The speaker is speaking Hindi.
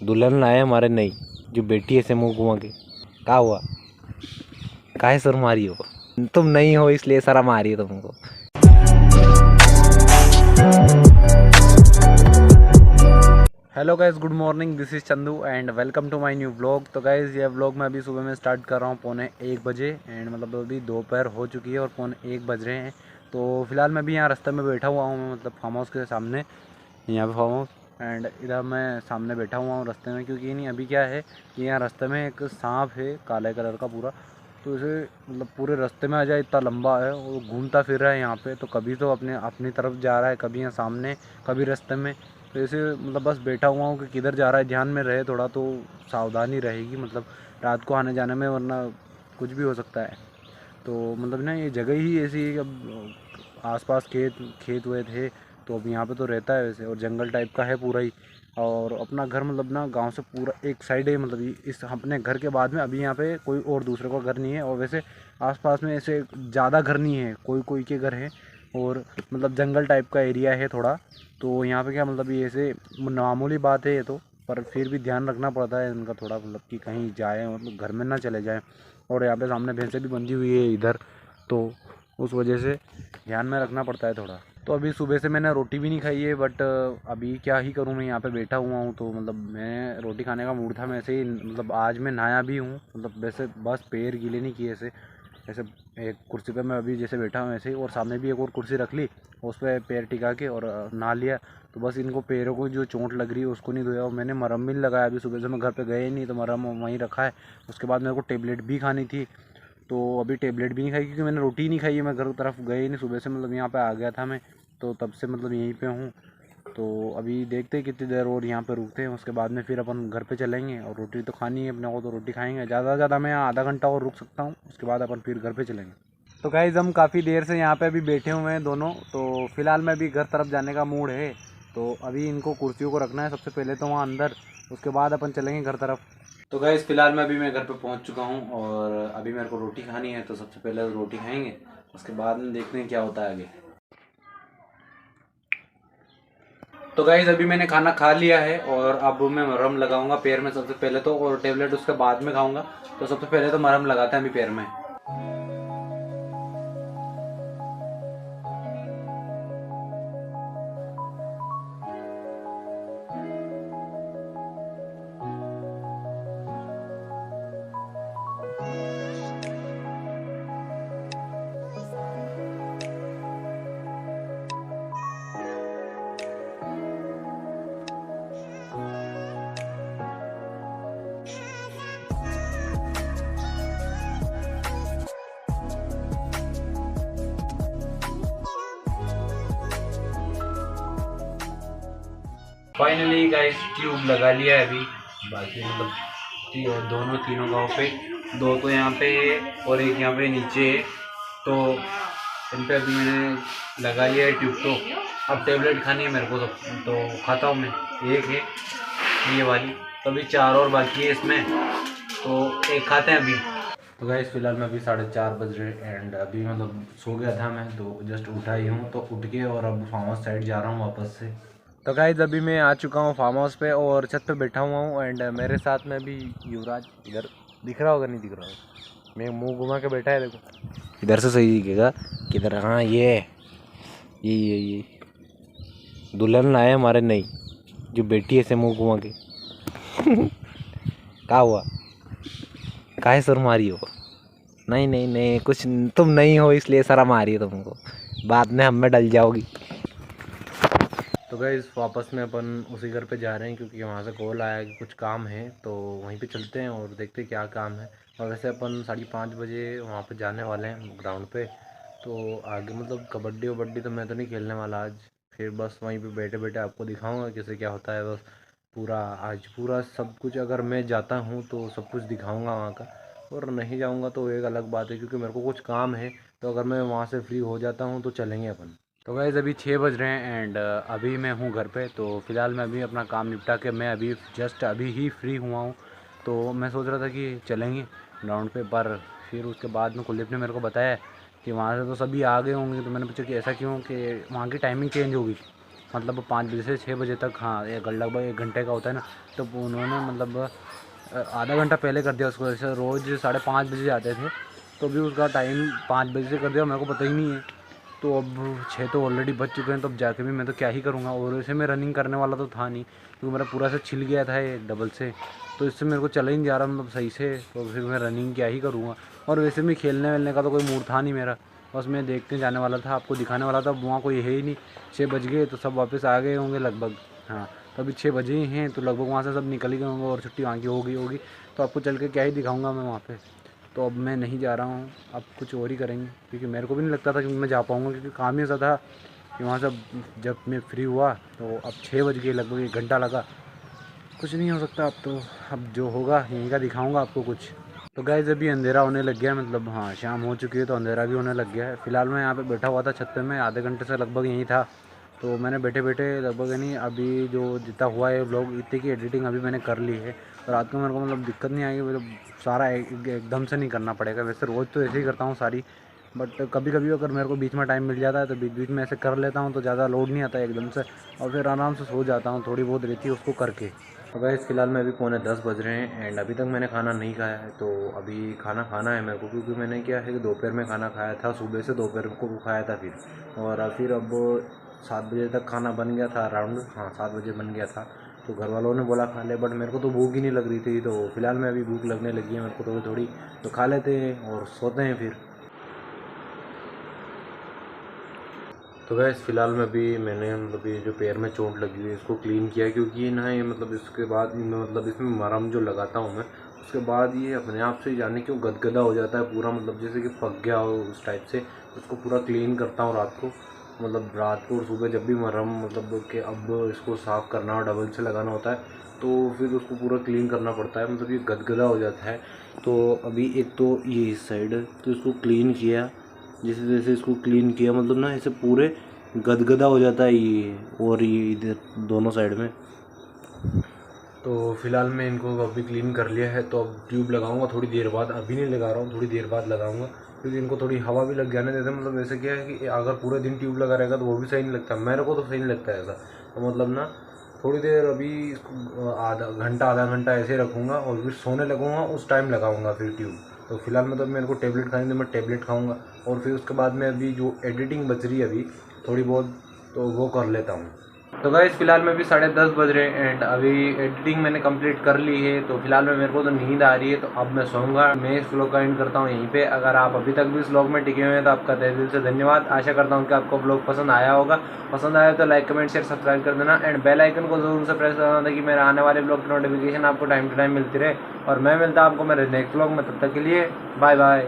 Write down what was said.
दुल्हन आए हमारे नई, जो बेटी ऐसे मुंह घुमा के। क्या हुआ? काहे शर्म आ रही हो? तुम नहीं हो इसलिए शर्म आ रही है तुमको। Hello guys, good morning, this is Chandu and welcome to my new vlog. तो गाइस ये व्लॉग मैं अभी सुबह में स्टार्ट कर रहा हूँ 1:45 एंड मतलब अभी दोपहर हो चुकी है और 1:45 बज रहे हैं। तो फिलहाल मैं भी यहाँ रास्ते में बैठा हुआ हूँ, मतलब फार्म हाउस के सामने, यहाँ पे फार्म हाउस। एंड इधर मैं सामने बैठा हुआ हूँ रास्ते में, क्योंकि नहीं अभी क्या है कि यहाँ रास्ते में एक सांप है काले कलर का पूरा। तो इसे मतलब पूरे रास्ते में आ जाए इतना लंबा है, वो घूमता फिर रहा है यहाँ पे। तो कभी तो अपनी तरफ जा रहा है, कभी यहाँ सामने, कभी रास्ते में। तो ऐसे मतलब बस बैठा हुआ हूँ कि किधर जा रहा है, ध्यान में रहे थोड़ा तो सावधानी रहेगी, मतलब रात को आने जाने में, वरना कुछ भी हो सकता है। तो मतलब ना ये जगह ही ऐसी है कि अब आसपास खेत हुए थे, तो अब यहाँ पे तो रहता है वैसे, और जंगल टाइप का है पूरा ही। और अपना घर मतलब ना गांव से पूरा एक साइड है, मतलब इस अपने घर के बाद में अभी यहाँ पे कोई और दूसरे का घर नहीं है। और वैसे आसपास में ऐसे ज़्यादा घर नहीं है, कोई कोई के घर हैं, और मतलब जंगल टाइप का एरिया है थोड़ा। तो यहाँ पे क्या मतलब ये ऐसे मामूली बात है ये तो, पर फिर भी ध्यान रखना पड़ता है इनका थोड़ा, मतलब कि कहीं जाए मतलब घर में ना चले जाएँ। और यहाँ पे सामने भैंसें भी बंधी हुई है इधर, तो उस वजह से ध्यान में रखना पड़ता है थोड़ा। तो अभी सुबह से मैंने रोटी भी नहीं खाई है, बट अभी क्या ही करूँ, मैं यहाँ पे बैठा हुआ हूँ। तो मतलब मैं रोटी खाने का मूड था, मैं ऐसे ही मतलब आज मैं नहाया भी हूँ, मतलब वैसे बस पैर गीले नहीं किए ऐसे। ऐसे एक कुर्सी पे मैं अभी जैसे बैठा हूँ ऐसे ही, और सामने भी एक और कुर्सी रख ली, उस पर पैर टिका के और नहा लिया। तो बस इनको पैरों को जो चोट लग रही है उसको नहीं धोया, और मैंने मरहम भी नहीं लगाया अभी सुबह से, मैं घर पे गया ही नहीं, तो मरहम वहीं रखा है। उसके बाद मेरे को टेबलेट भी खानी थी, तो अभी टेबलेट भी नहीं खाई क्योंकि मैंने रोटी नहीं खाई है, मैं घर की तरफ गया ही नहीं सुबह से, मतलब यहाँ पे आ गया था मैं, तो तब से मतलब यहीं पे हूँ। तो अभी देखते हैं कितनी देर और यहाँ पे रुकते हैं, उसके बाद में फिर अपन घर पे चलेंगे। और रोटी तो खानी है अपने को, तो रोटी खाएंगे, ज़्यादा से ज़्यादा मैं यहाँ आधा घंटा और रुक सकता हूँ, उसके बाद अपन फिर घर पे चलेंगे। तो गाइज़ हम काफ़ी देर से यहाँ पे अभी बैठे हुए हैं दोनों, तो फिलहाल मैं भी घर तरफ जाने का मूड है। तो अभी इनको कुर्सियों को रखना है सबसे पहले तो वहाँ अंदर, उसके बाद अपन चलेंगे घर तरफ। तो गाइज़ फिलहाल मैं घर पे पहुँच चुका हूँ, और अभी मेरे को रोटी खानी है, तो सबसे पहले रोटी खाएंगे, उसके बाद में देखते हैं क्या होता है आगे। तो गाइज़ अभी मैंने खाना खा लिया है, और अब मैं मरहम लगाऊंगा पैर में सबसे पहले तो, और टेबलेट उसके बाद में खाऊंगा। तो सबसे पहले तो मरहम लगाते हैं अभी पैर में। फाइनली गाइस ट्यूब लगा लिया है अभी, बाकी मतलब दोनों तीनों गाँव पे, दो तो यहाँ पे है और एक यहाँ पे नीचे है। तो इन पे अभी मैंने लगा लिया है ट्यूब। तो अब टेबलेट खानी है मेरे को, तो खाता हूँ मैं। एक है ये वाली, तो अभी 4 और बाकी है इसमें, तो एक खाते हैं अभी। तो गाइस फिलहाल मैं अभी 4:30 बज रहे एंड अभी मतलब सो गया था मैं, तो जस्ट उठा ही हूँ, तो उठ के और अब फार्म हाउस साइड जा रहा हूँ वापस से। तो गाइस अभी मैं आ चुका हूँ फार्म हाउस पे, और छत पे बैठा हुआ हूँ एंड मेरे साथ में भी युवराज, इधर दिख रहा होगा नहीं दिख रहा होगा, मैं मुंह घुमा के बैठा है देखो, इधर से सही दिखेगा किधर। हाँ ये दुल्हन आए हमारे नई, जो बेटी ऐसे मुंह घुमा के। क्या हुआ? काहे शर्म आ रही हो? नहीं नहीं नहीं, कुछ तुम नहीं हो इसलिए शर्म आ रही है तुमको, बाद में हम में डल जाओगी। तो गाइस वापस में अपन उसी घर पे जा रहे हैं, क्योंकि वहाँ से कॉल आया कि कुछ काम है, तो वहीं पे चलते हैं और देखते हैं क्या काम है। और वैसे अपन 5:30 बजे वहाँ पे जाने वाले हैं ग्राउंड पे। तो आगे मतलब कबड्डी वबड्डी तो मैं तो नहीं खेलने वाला आज, फिर बस वहीं पे बैठे बैठे आपको दिखाऊंगा कैसे क्या होता है, बस पूरा आज पूरा सब कुछ। अगर मैं जाता हूँ तो सब कुछ दिखाऊँगा वहाँ का, और नहीं जाऊँगा तो एक अलग बात है, क्योंकि मेरे को कुछ काम है। तो अगर मैं वहाँ से फ्री हो जाता हूँ तो चलेंगे अपन। तो गाइज़ अभी 6 बज रहे हैं एंड अभी मैं हूँ घर पे। तो फ़िलहाल मैं अभी अपना काम निपटा के मैं अभी जस्ट अभी ही फ्री हुआ हूँ। तो मैं सोच रहा था कि चलेंगे ग्राउंड पे, पर फिर उसके बाद में कुलदीप ने मेरे को बताया कि वहाँ से तो सभी आ गए होंगे। तो मैंने पूछा कि ऐसा क्यों, कि वहाँ की टाइमिंग चेंज होगी। मतलब 5 बजे से 6 बजे तक, हाँ एक लगभग 1 घंटे का होता है ना, तो उन्होंने मतलब आधा घंटा पहले कर दिया उसको। जैसे रोज़ 5:30 बजे आते थे, तो भी उसका टाइम 5 बजे से कर दिया, मेरे को पता ही नहीं है। तो अब 6 तो ऑलरेडी बज चुके हैं, तो अब जाके भी मैं तो क्या ही करूँगा। और वैसे मैं रनिंग करने वाला तो था नहीं, क्योंकि मेरा पूरा से छिल गया था ये डबल से, तो इससे मेरे को चला ही नहीं जा रहा मतलब सही से। तो फिर मैं रनिंग क्या ही करूँगा। और वैसे भी खेलने वेलने का तो कोई मूड था नहीं मेरा, बस मैं देखने जाने वाला था, आपको दिखाने वाला था। वहाँ कोई है ही नहीं, 6 बज गए तो सब वापस आ गए होंगे लगभग। हाँ, तो अभी 6 बजे ही हैं, तो लगभग वहाँ से सब निकल ही गए होंगे और छुट्टी वहाँ की हो गई होगी। तो आपको चल के क्या ही दिखाऊँगा मैं वहाँ पे। तो अब मैं नहीं जा रहा हूँ, अब कुछ और ही करेंगे, क्योंकि मेरे को भी नहीं लगता था कि मैं जा पाऊँगा, क्योंकि काम ही ऐसा था कि वहाँ से जब मैं फ्री हुआ तो अब 6 बज गए, लगभग 1 घंटा लगा। कुछ नहीं हो सकता अब तो, अब जो होगा यहीं का दिखाऊंगा आपको कुछ। तो गाइस अभी अंधेरा होने लग गया है, मतलब हाँ शाम हो चुकी है, तो अंधेरा भी होने लग गया है। फ़िलहाल मैं यहाँ पे बैठा हुआ था छत पे, मैं आधे घंटे से लगभग यहीं था। तो मैंने बैठे बैठे लगभग यानी अभी जो जितना हुआ है व्लॉग, इतने की एडिटिंग अभी मैंने कर ली है। और रात को मेरे को मतलब दिक्कत नहीं आएगी, मतलब सारा एकदम से नहीं करना पड़ेगा। वैसे रोज़ तो ऐसे ही करता हूँ सारी, बट कभी कभी अगर मेरे को बीच में टाइम मिल जाता है तो बीच बीच में ऐसे कर लेता हूँ, तो ज़्यादा लोड नहीं आता है एकदम से, और फिर आराम से सो जाता हूँ, थोड़ी बहुत रहती है उसको करके। तो गाइस फ़िलहाल में अभी 9:45 बज रहे हैं एंड अभी तक मैंने खाना नहीं खाया है। तो अभी खाना खाना है मेरे को, क्योंकि मैंने क्या है कि दोपहर में खाना खाया था, सुबह से दोपहर को खाया था फिर। और फिर अब 7 बजे तक खाना बन गया था अराउंड, हाँ 7 बजे बन गया था। तो घर वालों ने बोला खा ले, बट मेरे को तो भूख ही नहीं लग रही थी। तो फिलहाल में अभी भूख लगने लगी है मेरे को थोड़ी थोड़ी, तो खा लेते हैं और सोते हैं फिर। तो गैस फ़िलहाल में भी मैंने मतलब ये जो पैर में चोट लगी हुई है इसको क्लीन किया, क्योंकि ये ना ये मतलब इसके बाद मतलब इसमें मरहम जो लगाता हूँ मैं, उसके बाद ये अपने आप से जाने क्यों गदगदा हो जाता है पूरा, मतलब जैसे कि पक गया हो उस टाइप से। उसको पूरा क्लीन करता हूँ रात को, मतलब रात को और सुबह जब भी मरहम मतलब कि अब इसको साफ़ करना और डबल से लगाना होता है, तो फिर उसको पूरा क्लीन करना पड़ता है, मतलब ये गदगदा हो जाता है। तो अभी एक तो ये इस साइड तो इसको क्लीन किया, जैसे जैसे इसको क्लीन किया मतलब ना ऐसे पूरे गदगदा हो जाता है ये, और ये इधर दोनों साइड में। तो फिलहाल मैं इनको अभी क्लीन कर लिया है, तो अब ट्यूब लगाऊंगा थोड़ी देर बाद, अभी नहीं लगा रहा हूँ, थोड़ी देर बाद लगाऊंगा, क्योंकि इनको थोड़ी हवा भी लग जाने देते हैं। मतलब ऐसे क्या है कि अगर पूरे दिन ट्यूब लगा रहेगा तो वो भी सही नहीं लगता, मेरे को तो सही नहीं लगता है ऐसा। तो मतलब ना थोड़ी देर अभी इसको आधा घंटा ऐसे रखूँगा और फिर सोने लगूँगा, उस टाइम लगाऊँगा फिर ट्यूब। तो फिलहाल में तो मेरे को टेबलेट खानी, तो मैं टेबलेट खाऊँगा, और फिर उसके बाद में अभी जो एडिटिंग बच रही है अभी थोड़ी बहुत, तो वो कर लेता हूँ। तो गाइस फिलहाल में भी 10:30 बज रहे हैं एंड अभी एडिटिंग मैंने कंप्लीट कर ली है। तो फिलहाल में मेरे को तो नींद आ रही है, तो अब मैं सोऊंगा। मैं इस व्लॉग का एंड करता हूँ यहीं पे। अगर आप अभी तक भी इस व्लॉग में टिके हुए हैं तो आपका तहे दिल से धन्यवाद। आशा करता हूँ कि आपको व्लॉग पसंद आया होगा। पसंद आया तो लाइक कमेंट शेयर सब्सक्राइब कर देना एंड बेल आइकन को जरूर से प्रेस करना, ताकि मेरे आने वाले व्लॉग की नोटिफिकेशन आपको टाइम टू टाइम मिलती रहे। और मैं मिलता हूँ आपको मेरे नेक्स्ट व्लॉग में, तब तक के लिए बाय बाय।